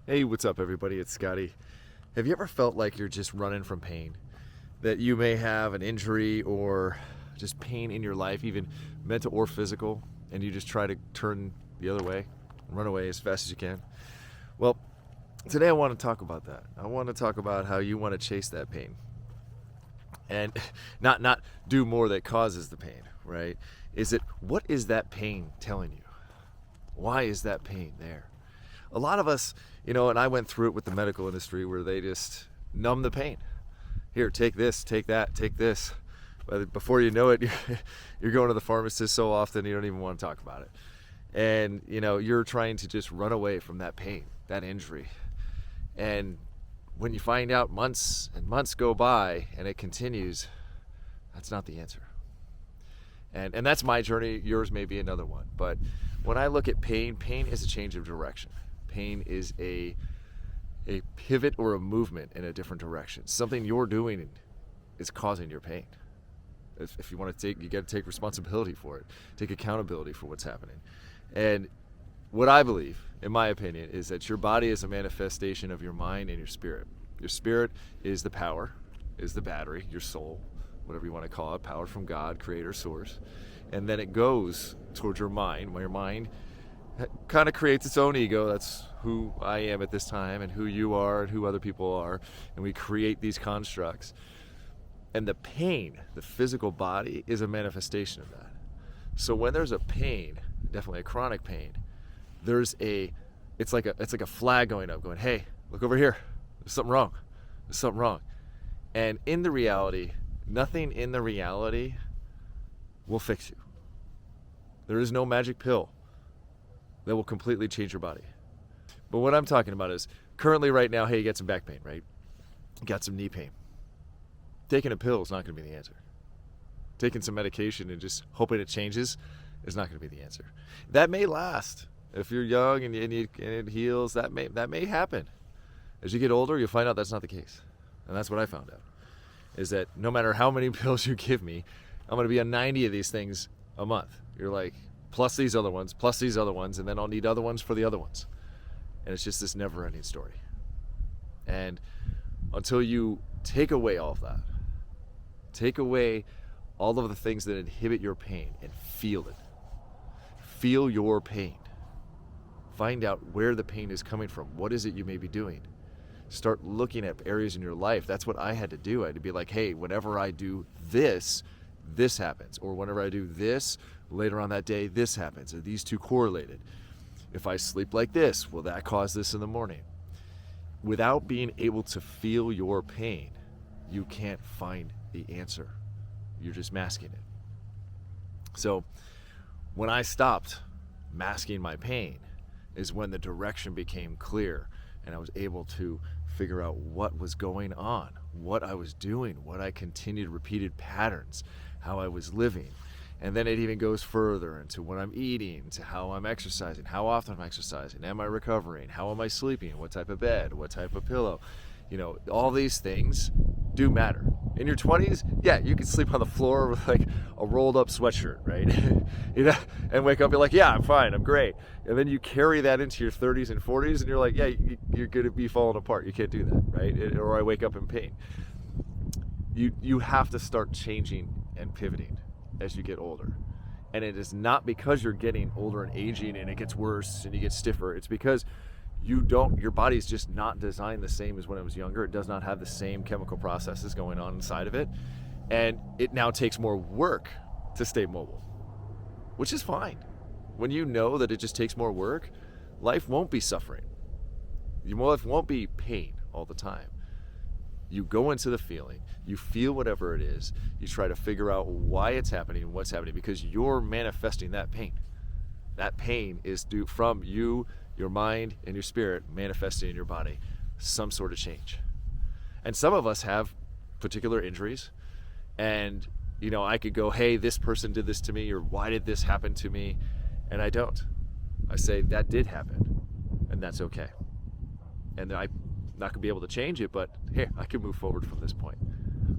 Hey, what's up, everybody? It's Scotty. Have you ever felt like you're just running from pain? That you may have an injury or just pain in your life, even mental or physical, and you just try to turn the other way, run away as fast as you can? Well, today I want to talk about that. I want to talk about how you want to chase that pain and not do more that causes the pain, right? What is that pain telling you? Why is that pain there? A lot of us, and I went through it with the medical industry where they just numb the pain. Here, take this, take that, take this. But before you know it, you're going to the pharmacist so often you don't even want to talk about it. And, you're trying to just run away from that pain, that injury. And when you find out months and months go by and it continues, that's not the answer. And that's my journey. Yours may be another one. But when I look at pain is a change of direction. Pain is a pivot or a movement in a different direction. Something you're doing is causing your pain. If you want to you got to take responsibility for it. Take accountability for what's happening. And what I believe, in my opinion, is that your body is a manifestation of your mind and your spirit. Your spirit is the power, is the battery, your soul, whatever you want to call it, power from God, creator, source. And then it goes towards your mind, where your mind kind of creates its own ego. That's who I am at this time and who you are and who other people are. And we create these constructs. And the pain, the physical body, is a manifestation of that. So when there's a pain, definitely a chronic pain, it's like a flag going up, going, hey, look over here. There's something wrong. There's something wrong. And in the reality, nothing in the reality will fix you. There is no magic pill that will completely change your body. But what I'm talking about is currently right now, hey, you got some back pain, right? You got some knee pain. Taking a pill is not going to be the answer. Taking some medication and just hoping it changes is not going to be the answer. That may last. If you're young and it heals, that may happen. As you get older, you'll find out that's not the case. And that's what I found out, is that no matter how many pills you give me, I'm going to be on 90 of these things a month. You're like, plus these other ones, and then I'll need other ones for the other ones. And it's just this never-ending story. And until you take away all of that, take away all of the things that inhibit your pain and feel it. Feel your pain. Find out where the pain is coming from. What is it you may be doing? Start looking at areas in your life. That's what I had to do. I had to be like, hey, whenever I do this happens. Or whenever I do this, later on that day, this happens. Are these two correlated? If I sleep like this, will that cause this in the morning? Without being able to feel your pain, you can't find the answer. You're just masking it. So when I stopped masking my pain is when the direction became clear and I was able to figure out what was going on, what I was doing, what I continued repeated patterns, how I was living. And then it even goes further into what I'm eating, to how I'm exercising, how often I'm exercising, am I recovering, how am I sleeping, what type of bed, what type of pillow. All these things do matter. In your 20s, yeah, you can sleep on the floor with like a rolled up sweatshirt, right? And wake up and be like, yeah, I'm fine, I'm great. And then you carry that into your 30s and 40s and you're like, yeah, you're going to be falling apart. You can't do that, right? Or I wake up in pain. You have to start changing and pivoting as you get older. And it is not because you're getting older and aging and it gets worse and you get stiffer. It's because your body's just not designed the same as when it was younger. It does not have the same chemical processes going on inside of it. And it now takes more work to stay mobile, which is fine. When you know that it just takes more work, life won't be suffering. Life won't be pain all the time. You go into the feeling, you feel whatever it is, you try to figure out why it's happening and what's happening, because you're manifesting that pain. That pain is due from you, your mind, and your spirit manifesting in your body some sort of change. And some of us have particular injuries, and I could go, hey, this person did this to me, or why did this happen to me? And I don't. I say that did happen, and that's okay. And I'm not gonna be able to change it, but here, I can move forward from this point.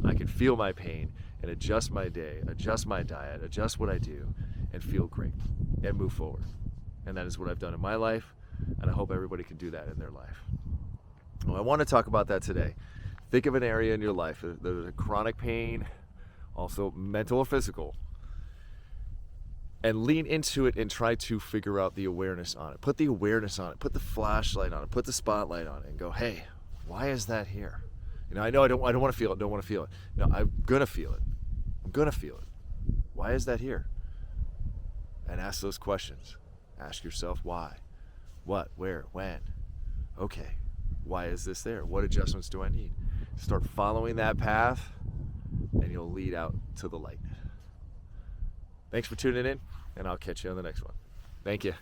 I can feel my pain and adjust my day, adjust my diet, adjust what I do, and feel great and move forward. And that is what I've done in my life. And I hope everybody can do that in their life. Well, I want to talk about that today. Think of an area in your life. There's a chronic pain, also mental or physical, and lean into it and try to figure out the awareness on it. Put the awareness on it. Put the flashlight on it. Put the spotlight on it and go, hey, why is that here? I know I don't want to feel it. Don't want to feel it. No, I'm going to feel it. I'm going to feel it. Why is that here? And ask those questions. Ask yourself why. What, where, when? Okay, why is this there? What adjustments do I need? Start following that path and you'll lead out to the light. Thanks for tuning in, and I'll catch you on the next one. Thank you.